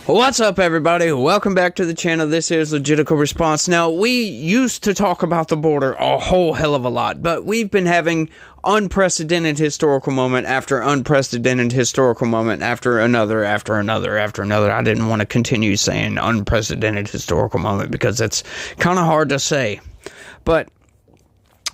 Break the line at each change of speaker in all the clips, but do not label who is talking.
What's up, everybody? Welcome back to the channel. This is Legitical Response. Now, we used to talk about the border a whole hell of a lot, but we've been having unprecedented historical moment after unprecedented historical moment after another. I didn't want to continue saying unprecedented historical moment because it's kind of hard to say. But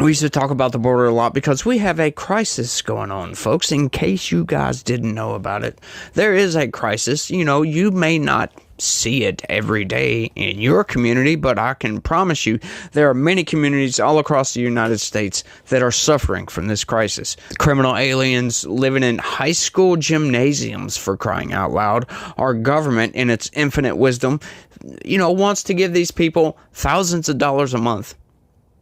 we used to talk about the border a lot because we have a crisis going on, folks. In case you guys didn't know about it, there is a crisis. You know, you may not see it every day in your community, but I can promise you there are many communities all across the United States that are suffering from this crisis. Criminal aliens living in high school gymnasiums, for crying out loud. Our government, in its infinite wisdom, wants to give these people thousands of dollars a month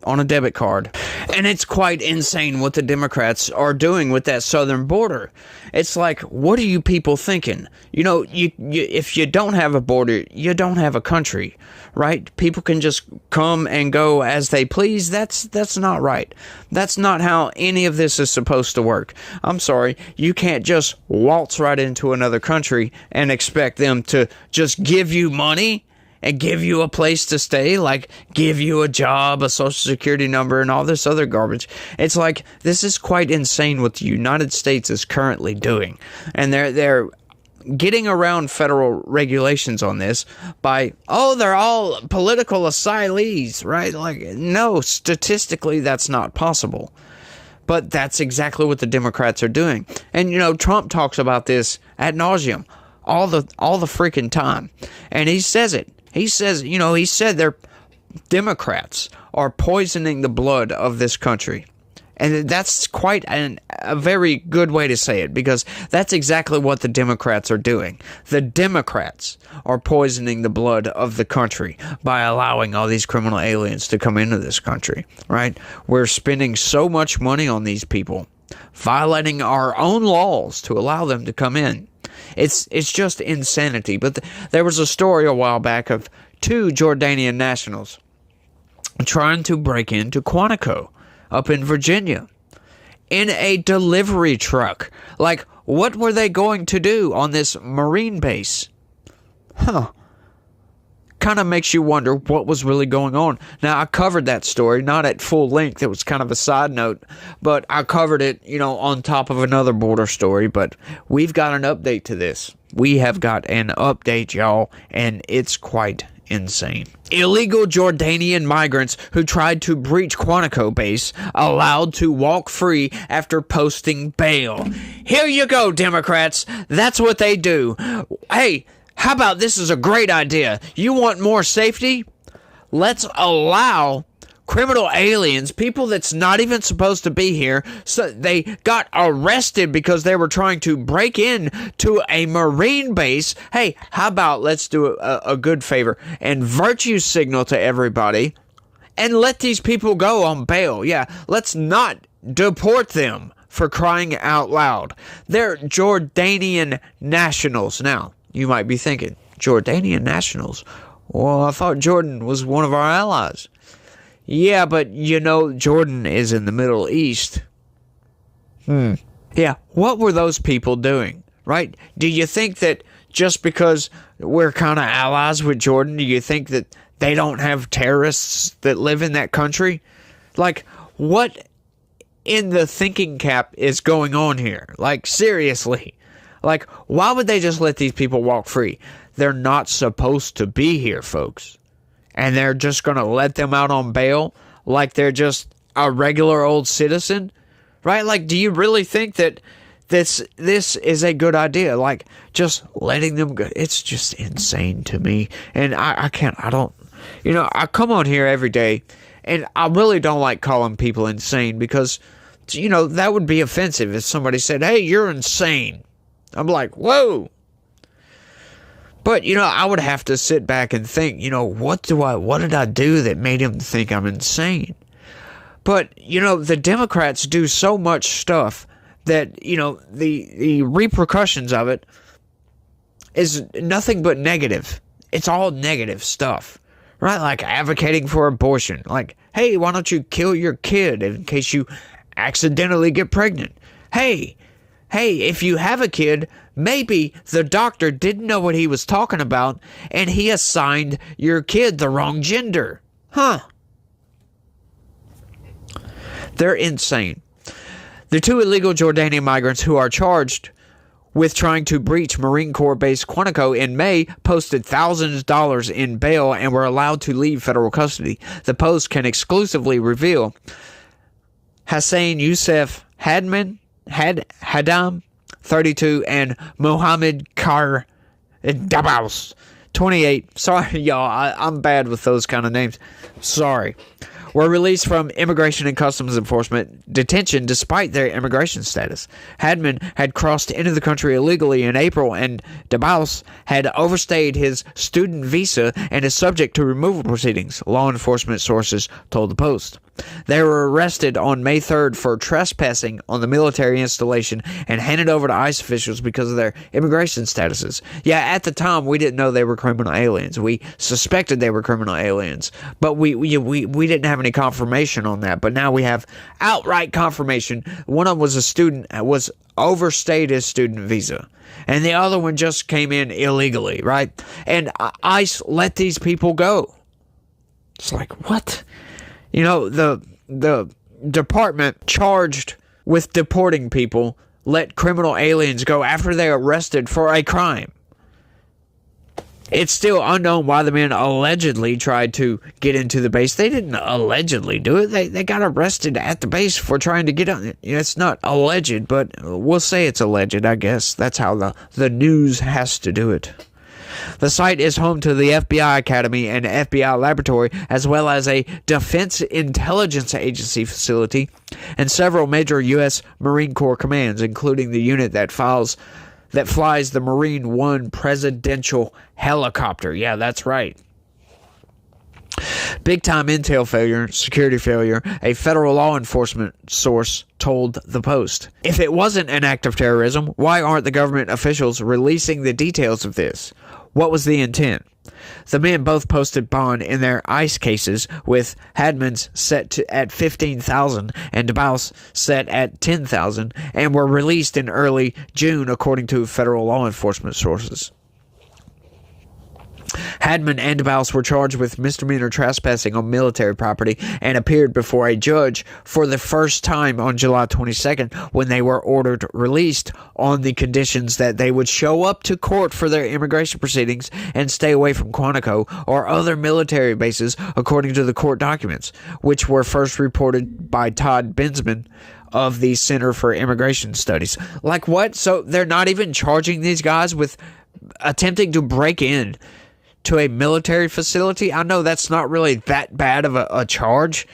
on a debit card. And it's quite insane what the Democrats are doing with that southern border. It's like, what are you people thinking? If you don't have a border, you don't have a country, right? People can just come and go as they please. That's not right. That's not how any of this is supposed to work. I'm sorry, you can't just waltz right into another country and expect them to just give you money and give you a place to stay, like give you a job, a social security number, and all this other garbage. It's like, this is quite insane what the United States is currently doing. And they're getting around federal regulations on this by, they're all political asylees, right? Like, no, statistically, that's not possible. But that's exactly what the Democrats are doing. And, Trump talks about this ad nauseum all the freaking time. And he says it. He said they're Democrats are poisoning the blood of this country. And that's quite a very good way to say it, because that's exactly what the Democrats are doing. The Democrats are poisoning the blood of the country by allowing all these criminal aliens to come into this country, right? We're spending so much money on these people, violating our own laws to allow them to come in. It's just insanity. But there was a story a while back of two Jordanian nationals trying to break into Quantico up in Virginia in a delivery truck. Like, what were they going to do on this Marine base? Kind of makes you wonder what was really going on. Now, I covered that story, not at full length. It was kind of a side note, but I covered it, on top of another border story. But we've got an update to this. We have got an update, y'all, and it's quite insane. Illegal Jordanian migrants who tried to breach Quantico base allowed to walk free after posting bail. Here you go, Democrats. That's what they do. Hey, how about this is a great idea? You want more safety? Let's allow criminal aliens, people that's not even supposed to be here, so they got arrested because they were trying to break in to a Marine base. Hey, how about let's do a good favor and virtue signal to everybody and let these people go on bail. Yeah, let's not deport them, for crying out loud. They're Jordanian nationals. Now, you might be thinking, Jordanian nationals? Well, I thought Jordan was one of our allies. Yeah, but Jordan is in the Middle East. Yeah, what were those people doing, right? Do you think that just because we're kind of allies with Jordan, do you think that they don't have terrorists that live in that country? Like, what in the thinking cap is going on here? Like, seriously. Like, why would they just let these people walk free? They're not supposed to be here, folks. And they're just going to let them out on bail like they're just a regular old citizen? Right? Like, do you really think that this is a good idea? Like, just letting them go? It's just insane to me. And I come on here every day, and I really don't like calling people insane because, that would be offensive if somebody said, hey, you're insane. I'm like, whoa. But, I would have to sit back and think, what did I do that made him think I'm insane? But, the Democrats do so much stuff that, the repercussions of it is nothing but negative. It's all negative stuff, right? Like advocating for abortion. Like, hey, why don't you kill your kid in case you accidentally get pregnant? Hey, if you have a kid,
maybe the doctor didn't know what he was talking about and he assigned your kid the wrong gender. Huh. They're insane. The 2 illegal Jordanian migrants who are charged with trying to breach Marine Corps base Quantico in May posted thousands of dollars in bail and were allowed to leave federal custody. The Post can exclusively reveal Hussein Youssef Haddam, 32, and Mohammed Kar Dabaus, 28. Sorry, y'all. I'm bad with those kind of names. Sorry. Were released from Immigration and Customs Enforcement detention despite their immigration status. Hadman had crossed into the country illegally in April, and Dabaus had overstayed his student visa and is subject to removal proceedings, law enforcement sources told the Post. They were arrested on May 3rd for trespassing on the military installation and handed over to ICE officials because of their immigration statuses. Yeah, at the time, we didn't know they were criminal aliens. We suspected they were criminal aliens, but we didn't have any confirmation on that. But now we have outright confirmation. One of them was a student, was overstayed his student visa, and the other one just came in illegally, right? And ICE let these people go. It's like, what? You know, the department charged with deporting people let criminal aliens go after they arrested for a crime. It's still unknown why the men allegedly tried to get into the base. They didn't allegedly do it. They got arrested at the base for trying to get on. It's not alleged, but we'll say it's alleged, I guess. That's how the news has to do it. The site is home to the FBI Academy and FBI Laboratory, as well as a Defense Intelligence Agency facility and several major U.S. Marine Corps commands, including the unit that flies the Marine One presidential helicopter. Yeah, that's right. Big-time intel failure, security failure, a federal law enforcement source told the Post. If it wasn't an act of terrorism, why aren't the government officials releasing the details of this? What was the intent? The men both posted bond in their ICE cases, with Hadman's set at $15,000 and Dabaus set at $10,000, and were released in early June, according to federal law enforcement sources. Hadman and Dabaus were charged with misdemeanor trespassing on military property and appeared before a judge for the first time on July 22nd, when they were ordered released on the conditions that they would show up to court for their immigration proceedings and stay away from Quantico or other military bases, according to the court documents, which were first reported by Todd Bensman of the Center for Immigration Studies. Like what? So they're not even charging these guys with attempting to break in to a military facility? I know that's not really that bad of a charge,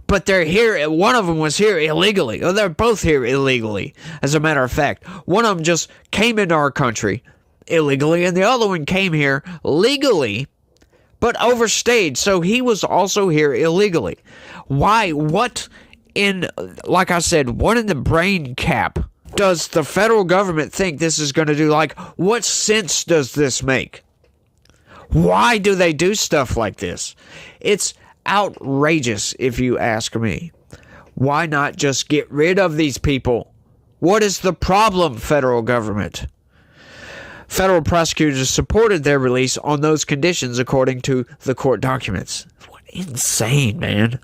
but they're here. One of them was here illegally. Oh, they're both here illegally, as a matter of fact. One of them just came into our country illegally, and the other one came here legally, but overstayed, so he was also here illegally. Why? What in, like I said, what in the brain cap does the federal government think this is going to do? Like, what sense does this make? Why do they do stuff like this? It's outrageous, if you ask me. Why not just get rid of these people? What is the problem, federal government? Federal prosecutors supported their release on those conditions, according to the court documents. What insane, man.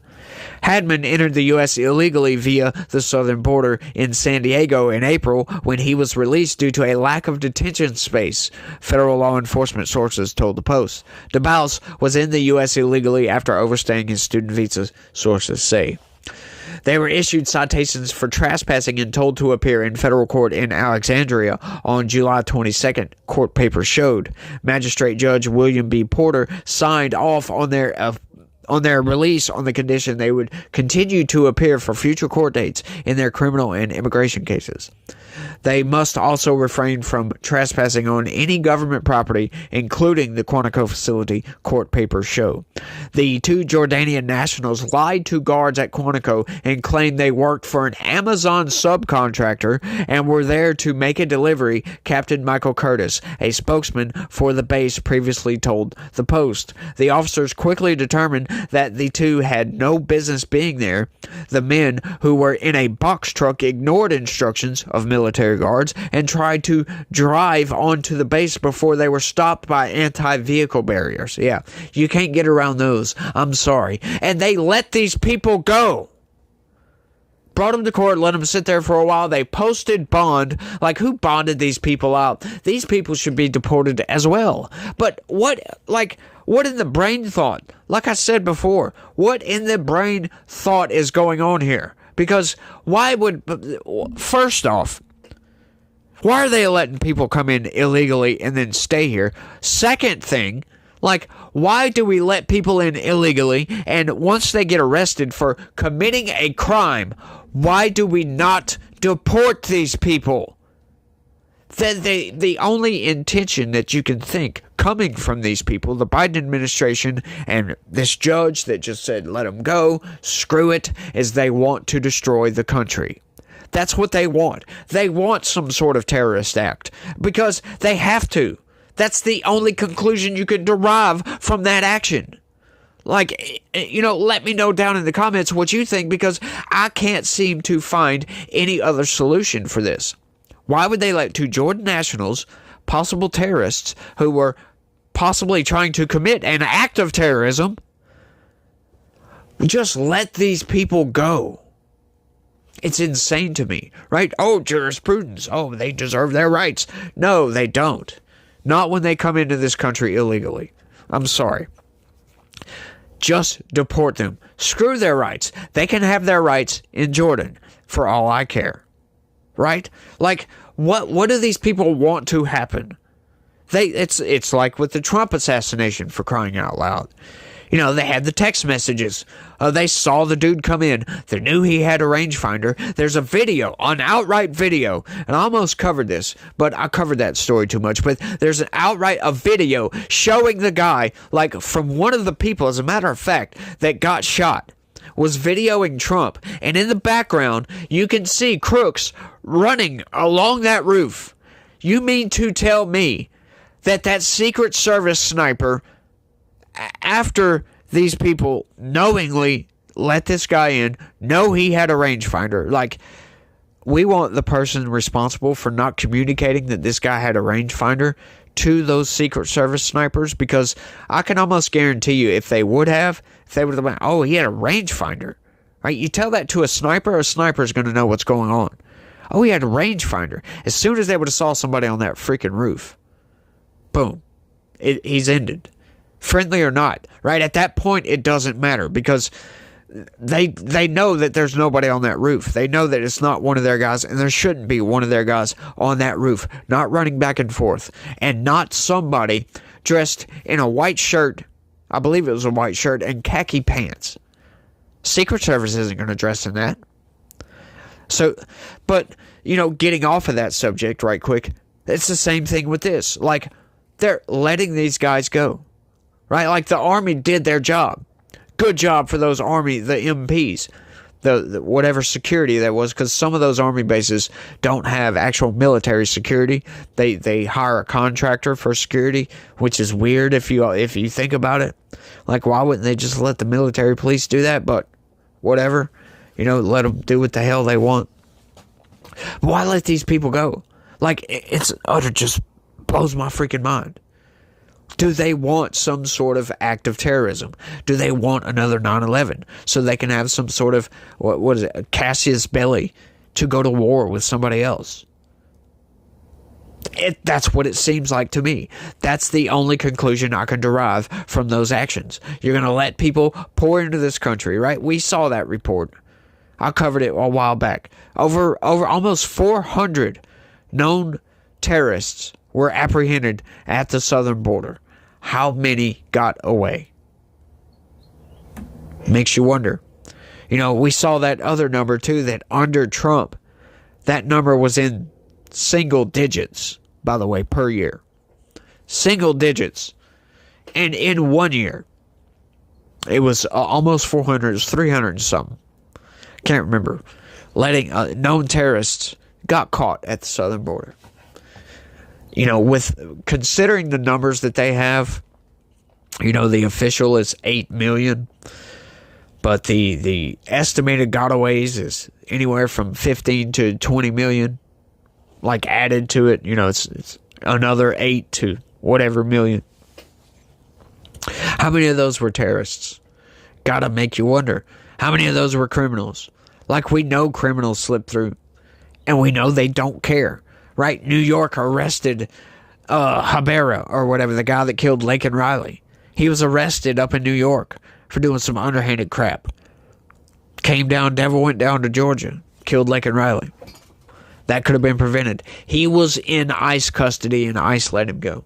Hadman entered the U.S. illegally via the southern border in San Diego in April, when he was released due to a lack of detention space, federal law enforcement sources told the Post. Dabaus was in the U.S. illegally after overstaying his student visa, sources say. They were issued citations for trespassing and told to appear in federal court in Alexandria on July 22nd, court papers showed. Magistrate Judge William B. Porter signed off on their release on the condition they would continue to appear for future court dates in their criminal and immigration cases. They must also refrain from trespassing on any government property, including the Quantico facility, court papers show. The two Jordanian nationals lied to guards at Quantico and claimed they worked for an Amazon subcontractor and were there to make a delivery, Captain Michael Curtis, a spokesman for the base, previously told the Post. The officers quickly determined that the two had no business being there. The men, who were in a box truck, ignored instructions of military military guards and tried to drive onto the base before they were stopped by anti-vehicle barriers. Yeah, you can't get around those. I'm sorry. And they let these people go. Brought them to court, let them sit there for a while. They posted bond. Like, who bonded these people out? These people should be deported as well. But what in the brain thought? Like I said before, what in the brain thought is going on here? Because first off, why are they letting people come in illegally and then stay here? Second thing, like, why do we let people in illegally, and once they get arrested for committing a crime, why do we not deport these people? Then the only intention that you can think coming from these people, the Biden administration and this judge that just said let them go, screw it, is they want to destroy the country. That's what they want. They want some sort of terrorist act because they have to. That's the only conclusion you can derive from that action. Like, let me know down in the comments what you think, because I can't seem to find any other solution for this. Why would they let two Jordan nationals, possible terrorists, who were possibly trying to commit an act of terrorism, just let these people go? It's insane to me, right? Oh, jurisprudence. Oh, they deserve their rights. No, they don't. Not when they come into this country illegally. I'm sorry. Just deport them. Screw their rights. They can have their rights in Jordan, for all I care. Right? Like, what do these people want to happen? It's like with the Trump assassination, for crying out loud. They had the text messages. They saw the dude come in. They knew he had a rangefinder. There's a video, an outright video, and I almost covered this, but I covered that story too much. But there's a video showing the guy, like, from one of the people, as a matter of fact, that got shot, was videoing Trump. And in the background, you can see crooks running along that roof. You mean to tell me that Secret Service sniper, after these people knowingly let this guy in, know he had a rangefinder, like, we want the person responsible for not communicating that this guy had a rangefinder to those Secret Service snipers, because I can almost guarantee you if they would have been, oh, he had a rangefinder, right? You tell that to a sniper's going to know what's going on. Oh, he had a rangefinder. As soon as they would have saw somebody on that freaking roof, boom, he's ended. Friendly or not, right? At that point, it doesn't matter, because they know that there's nobody on that roof. They know that it's not one of their guys, and there shouldn't be one of their guys on that roof, not running back and forth, and not somebody dressed in a white shirt. I believe it was a white shirt and khaki pants. Secret Service isn't going to dress in that. So, but, getting off of that subject right quick, it's the same thing with this. Like, they're letting these guys go. Right? Like, the Army did their job. Good job for those Army, the MPs, the whatever security that was, because some of those Army bases don't have actual military security. They hire a contractor for security, which is weird if you think about it. Like, why wouldn't they just let the military police do that? But whatever, let them do what the hell they want. Why let these people go? Like, it's utter, just blows my freaking mind. Do they want some sort of act of terrorism? Do they want another 9/11 so they can have some sort of, what is it, a Cassius belly to go to war with somebody else? That's what it seems like to me. That's the only conclusion I can derive from those actions. You're going to let people pour into this country, right? We saw that report. I covered it a while back. Over almost 400 known terrorists were apprehended at the southern border. How many got away? Makes you wonder. We saw that other number too, that under Trump, that number was in single digits, by the way, per year. Single digits. And in 1 year, it was almost 400, it was 300 and something. Can't remember. Letting known terrorists got caught at the southern border. With considering the numbers that they have, the official is 8 million, but the estimated gotaways is anywhere from 15 to 20 million. like added to it. You know, it's another 8 to whatever million. How many of those were terrorists? Gotta make you wonder. How many of those were criminals? Like, we know criminals slip through. And we know they don't care. Right? New York arrested Habera, or whatever, the guy that killed Laken Riley. He was arrested up in New York for doing some underhanded crap. Devil went down to Georgia, killed Laken Riley. That could have been prevented. He was in ICE custody and ICE let him go.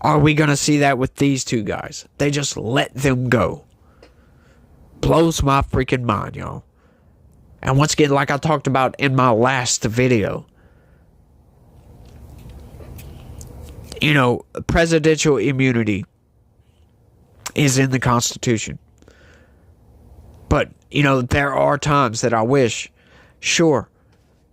Are we going to see that with these two guys? They just let them go. Blows my freaking mind, y'all. And once again, like I talked about in my last video, you know, presidential immunity is in the Constitution. But, you know, there are times that I wish, sure,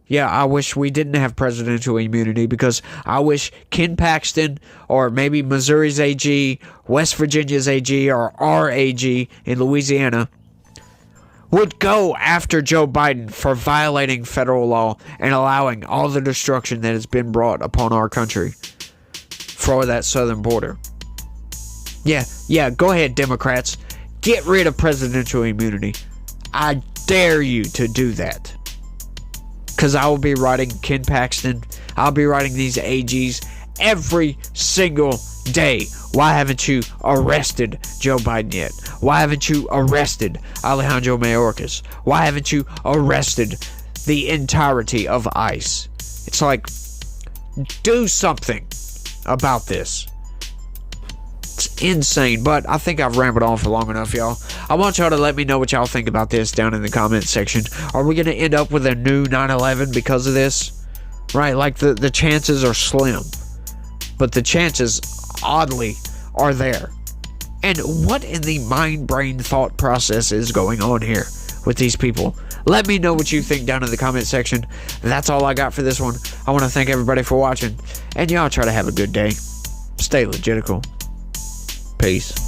yeah, I wish we didn't have presidential immunity, because I wish Ken Paxton, or maybe Missouri's AG, West Virginia's AG, or our AG in Louisiana would go after Joe Biden for violating federal law and allowing all the destruction that has been brought upon our country for that southern border. Yeah, go ahead, Democrats. Get rid of presidential immunity. I dare you to do that. Because I will be writing Ken Paxton. I'll be writing these AGs every single day. Why haven't you arrested Joe Biden yet? Why haven't you arrested Alejandro Mayorkas? Why haven't you arrested the entirety of ICE? It's like, do something about this. It's insane, but I think I've rambled on for long enough, y'all. I want y'all to let me know what y'all think about this down in the comment section. Are we going to end up with a new 9/11 because of this? Right, like the chances are slim, but the chances, oddly, are there. And what in the mind-brain thought process is going on here with these people? Let me know what you think down in the comment section. That's all I got for this one. I want to thank everybody for watching, and y'all try to have a good day. Stay legitical. Peace.